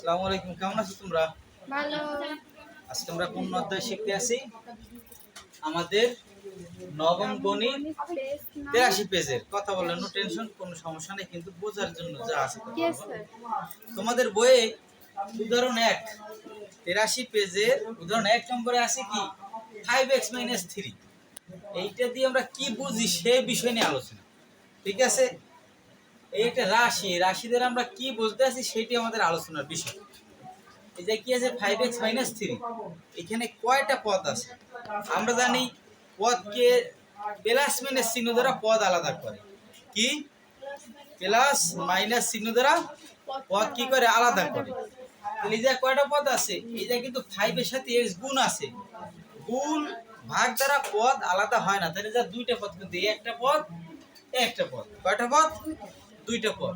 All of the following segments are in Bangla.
আসসালামু আলাইকুম, কেমন আছো তোমরা? ভালো। আজকে আমরা কোন অধ্যায় শিখতে আসি? আমাদের নবম গণিত 83 পেজের কথা বললেন, নো টেনশন, কোনো সমস্যা নেই, কিন্তু বোঝার জন্য যা আছে কথা ইয়েস বলবো। স্যার। তোমাদের বইয়ে উদাহরণ 1 83 পেজের উদাহরণ 1 নম্বরে আছে কি 5x - 3। এইটা দিয়ে আমরা কি বুঝি সেই বিষয় নিয়ে আলোচনা, ঠিক আছে? এই একটা রাশি দ্বারা আমরা কি বুঝতে আছি সেটি আমাদের আলোচনার বিষয়। এই যে কি আছে 5x - 3, এখানে কয়টা পদ আছে? আমরা জানি পদকে প্লাস মাইনাস চিহ্ন দ্বারা পদ আলাদা করে। কি প্লাস মাইনাস চিহ্ন দ্বারা পদ কি করে আলাদা করে? তাহলে এই যে কয়টা পদ আছে, এই যে কিন্তু 5 এর সাথে x গুণ আছে, গুণ ভাগ দ্বারা পদ আলাদা হয় না। তাহলে যা দুইটা পদ, কিন্তু এই একটা পদ একটা পদ, কয়টা পদ? দুইটা পদ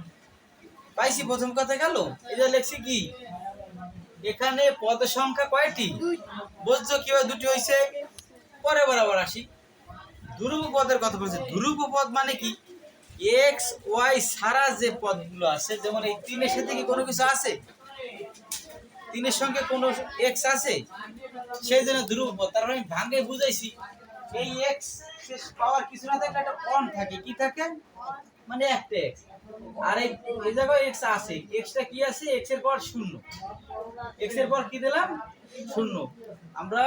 পাইছি। প্রথম কথা গেল, এই যে লেখছি কি এখানে পদ সংখ্যা কয়টি বুঝছো কিভাবে দুটি হয়েছে? পরে বরাবর আসি। ধ্রুব পদের কথা বলছে। ধ্রুব পদ মানে কি এক্স ওয়াই ছাড়া যে পদগুলো আছে, যেমন এই 3 এর সাথে কি কোনো কিছু আছে? 3 এর সঙ্গে কোনো এক্স আছে, সেই জন্য ধ্রুব পদ। তার মানে আমি ভাঙে বুঝাইছি, এই এক্স পাওয়ার কিছু না থাকলে একটা অন থাকে। কি থাকে? মানে একটা এক্স। আর এই জায়গায় এক্স আছে, এক্সটা কি আছে? এক্স এর পর শূন্য। এক্স এর পর কি দিলাম? শূন্য। আমরা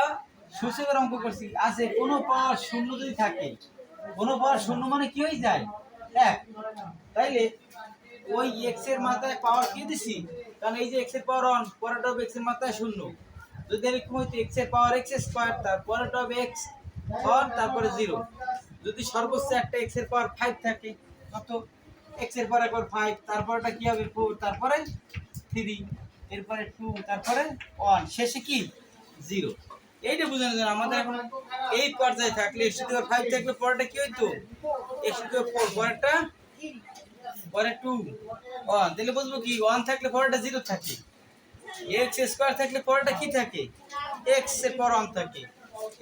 সূচকের অঙ্ক করছি, আছে কোনো পাওয়ার শূন্য যদি থাকে, কোনো পাওয়ার শূন্য মানে কি হয়ে যায়? এক। তাইলে ওই এক্স এর মাথায় পাওয়ার কি দিছি? কারণ এই যে এক্স এর পাওয়ার অন, পরেরটা হবে এক্স এর মাথায় শূন্য। যদি আমি কমইতে এক্স এর পাওয়ার এক্স স্কয়ার, তারপরেটা হবে এক্স অন, তারপরে 0। যদি সর্বোচ্চ একটা এক্স এর পাওয়ার 5 থাকে, কত? এক্স এর পর একবার 5, তারপরটা কি হবে? 4, তারপরে 3, এরপরে 2, তারপরে 1, শেষে কি 0। এইটা বুঝানোর জন্য আমাদের এখন এই পর্যায়ে থাকলে x টু দি পাওয়ার 5 থাকলে পরেরটা কি হইতো? x টু দি পাওয়ার 4, পরেরটা পরে 2 1, তাহলে বুঝবো কি 1 থাকলে পরেরটা 0 থাকে। x স্কয়ার থাকলে পরেরটা কি থাকে? x এর পর 1 থাকে।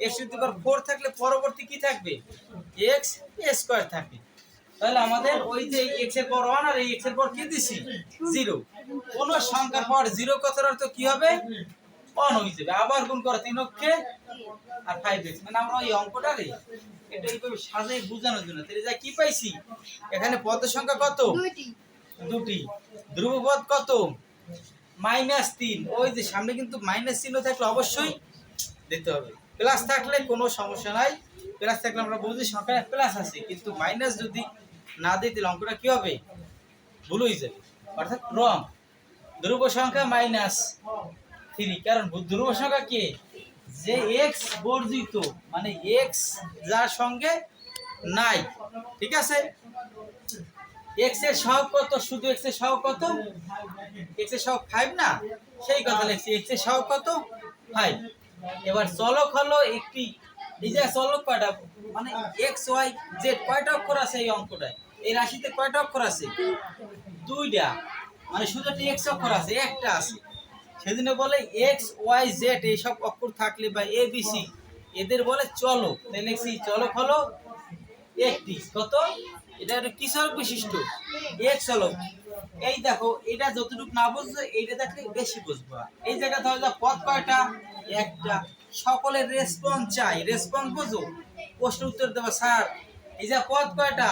x টু দি পাওয়ার 4 থাকলে পরবর্তী কি থাকবে? x স্কয়ার থাকে। তাহলে আমাদের ওই যে x এর পর 1 আর এই x এর পর কি দিছি? 0। কোন সংখ্যার পর 0 কথার অর্থ কি হবে? 1 হয়ে যাবে। আবার গুণ করো 3 অক্ষে আর 5x, মানে আমরা এই অঙ্কটারে এটা এইভাবে সাজাই বোঝানোর জন্য। তাহলে যা কি পাইছি, এখানে পদের সংখ্যা কত? দুটি। ধ্রুবপদ কত? -3। ওই যে সামনে কিন্তু মাইনাস চিহ্ন থাকলে অবশ্যই দিতে হবে। প্লাস থাকলে কোনো সমস্যা নাই, প্লাস থাকলে আমরা বুঝি সংখ্যা প্লাস আছে, কিন্তু মাইনাস যদি না দিই তাহলে অঙ্কটা কি হবে? ভুল হয়ে যাবে, অর্থাৎ রং। ধ্রুব সংখ্যা -3, কারণ ধ্রুব সংখ্যা কি? যে এক্স বর্জিত, মানে এক্স যার সঙ্গে নাই, ঠিক আছে? এক্স এর সহগ কত? শুধু এক্স এর সহগ কত? এক্স এর সহগ 5 না? সেই কথা লিখছি, এক্স এর সহগ কত? 5। এবার চলক হলো একটি। এই যে চলক কয়টা, মানে এক্স ওয়াই জেড কয়টা অক্ষর আছে এই অঙ্কটায়? এই রাশিতে কয়টা অক্ষর আছে? দুইটা। মানে শুধু একটা এক্স অক্ষর আছে, একটা আছে। সেজন্য বলে এক্স ওয়াই জেড এইসব অক্ষর থাকলে বা এ বি সি, এদের বলে চলক। তাই লিখছি চলক হলো একটি। কত? এটা একটা কি চলক বিশিষ্ট? এক চলক। এই দেখো, এটা যতটুকু না বুঝছো এইটা দেখলে বেশি বুঝবা। এই জায়গা ধরো যা পদ কয়টা? একটা। সকলের রেসপন্স চাই, রেসপন্স বুঝো, প্রশ্ন উত্তর দেবো স্যার এই যে পদ কয়টা?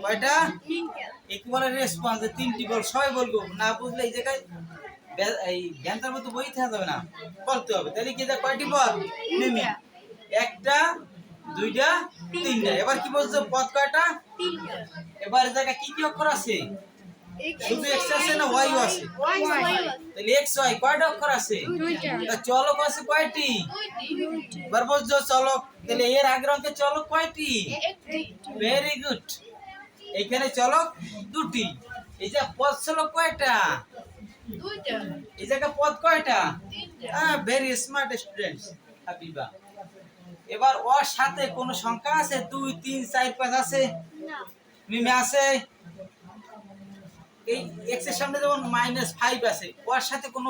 কয়টা? একটু বলে রেসপন্স, তিনটি বল, সবাই বলবো। না বুঝলে এই জায়গায় এই জ্ঞানটার মতো বই থাকা যাবে না, বলতে হবে। তাহলে কি কয়টি পদ? একটা, দুইটা, তিনটা। এবার কি বলছো পদ কয়টা? এবার জায়গা কি কি অক্ষর আছে? শুধু এক্স আছে না ওয়াই আছে? তাহলে এক্স ওয়াই কয়টা অক্ষর আছে? তা চলক আছে কয়টি? এবার বলছো চলক, তাহলে এর আগের অঙ্কে চলক কয়টি? Very good. এখানে চলক দুটি। এই যে পদ চলক কয়টা? এই জায়গা পদ কয়টা? হ্যাঁ, ভেরি স্মার্ট স্টুডেন্টস হাবিবা। এবার ওর সাথে কোন সংখ্যা আছে? 2 3 4 5 আছে? মিমে আছে? এই এক্স এর সামনে যেমন -5 আছে, ওর সাথে কোন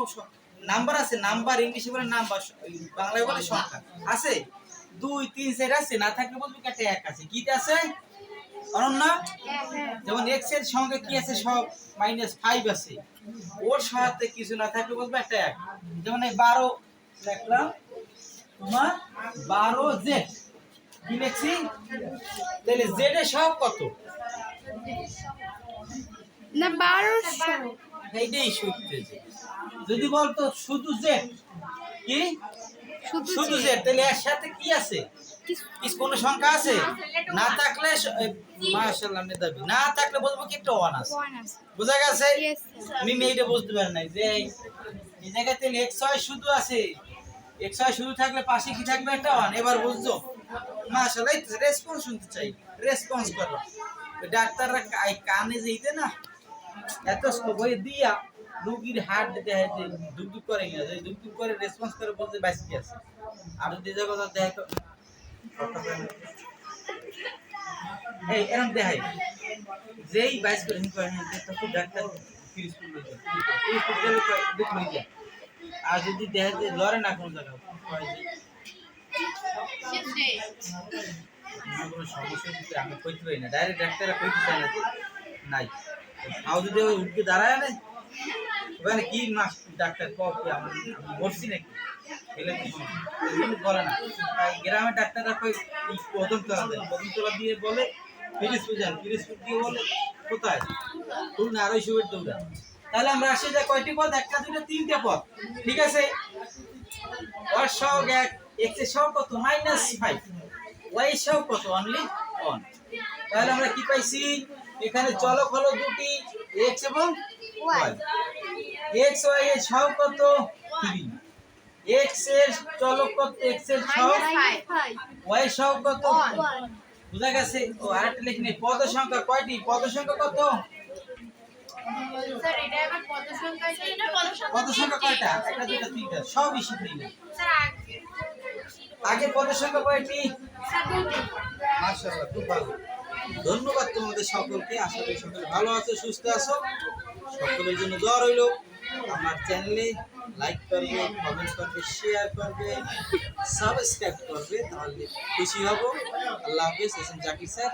নাম্বার আছে? নাম্বার ইংলিশে বলে নাম্বার, বাংলায় বলে সংখ্যা আছে? 2 3 4 আছে? না থাকলে বলবি কাটে 1 আছে। কি আছে? অনন্যা যেমন x এর সঙ্গে কি আছে সব -5 আছে, ওর সাথে কিছু না থাকলে বলবো একটা এক। যেমন এই 12 লিখলাম তোমার 12z, কি লিখছি? তাহলে z এর সব কত? না 1200। এইটাই সূত্র। যদি বলতো শুধু z, কি শুধু z, তাহলে এর সাথে কি আছে? কি কোনো সংখ্যা আছে? না থাকলে মাশাআল্লাহ মেধাবী, না থাকলে বলবো কি একটা 1 আছে। বুঝা গেছে? আমি এইটা বুঝতে পারি নাই যে এই জায়গাতে x6 শুধু আছে, x6 শুধু থাকলে পাশে কি থাকবে? একটা 1। এবার বুঝছো? মাশাআল্লাহ, রেসপন্স শুনতে চাই, রেসপন্স করো। ডাক্তাররা কানে যেতে না এত বই দিয়া রুগীর হার্ট দেখায় যে দুক করে না, যে দুক করে রেসপন্স করে বলতে বাঁচতে আছে। আর যদি যে কথা দেখে তো এই এরকম দেখাই যেই বাইস করে নি করে না তখন ডাক্তার পিরিসপুর লই যায়, পিরিসপুর গেলে দুক লই যায়। আর যদি দেখে যে লড়ে না কোনো জায়গা হয় যে আমার কোনো সমস্যা হচ্ছে আমি কইতে পারি না, ডাইরেক্ট ডাক্তাররা কইতে চায় না যে নাই। তাও যদি ওই উঠকে দাঁড়ায় না ওখানে কি মাস ডাক্তার কবে আমি বলছি নাকি এলে কিছু বলে না। তাই গ্রামের ডাক্তাররা কই কদম তোলা দেয়, কদম তোলা দিয়ে বলে পিরিসপুর যান, পিরিসপুর দিয়ে বলে কোথায় খুলনা আর ওই সুবের দৌড়া। তাহলে আমরা আসি যে কয়টি পদ? একটা দুটো তিনটে পদ, ঠিক আছে? ওর সহগ এক, x এর সহগ কত? -5, y এর সহগ কত? অনলি 1। তাহলে আমরা কি পাইছি? এখানে চলক হলো দুটি, x এবং y। x y এর সহগ কত? 3। x এর চলক কত? x এর সহগ, y এর সহগ কত? বুঝা গেছে? ও আরেকটা লিখে নি, পদ সংখ্যা কয়টি? পদ সংখ্যা কত? স্যার এটা আমার পদ সংখ্যা, এটা পদ সংখ্যা কয়টা? একটা দুটো তিনটা, সবই শিখলি না। স্যার আগে পদ সংখ্যা কয়টি? স্যার দুটো। মাশাআল্লাহ, খুব ভালো। ধন্যবাদ তোমাদের সকলকে। আশা করি সকলে ভালো আছো, সুস্থ আছো। সকলের জন্য দোয়া রইল। আমার চ্যানেলে লাইক করবে, কমেন্ট করবে, শেয়ার করবে, সাবস্ক্রাইব করবে, তাহলে খুশি হব। আল্লাহ হাফেজ। জাকির স্যার।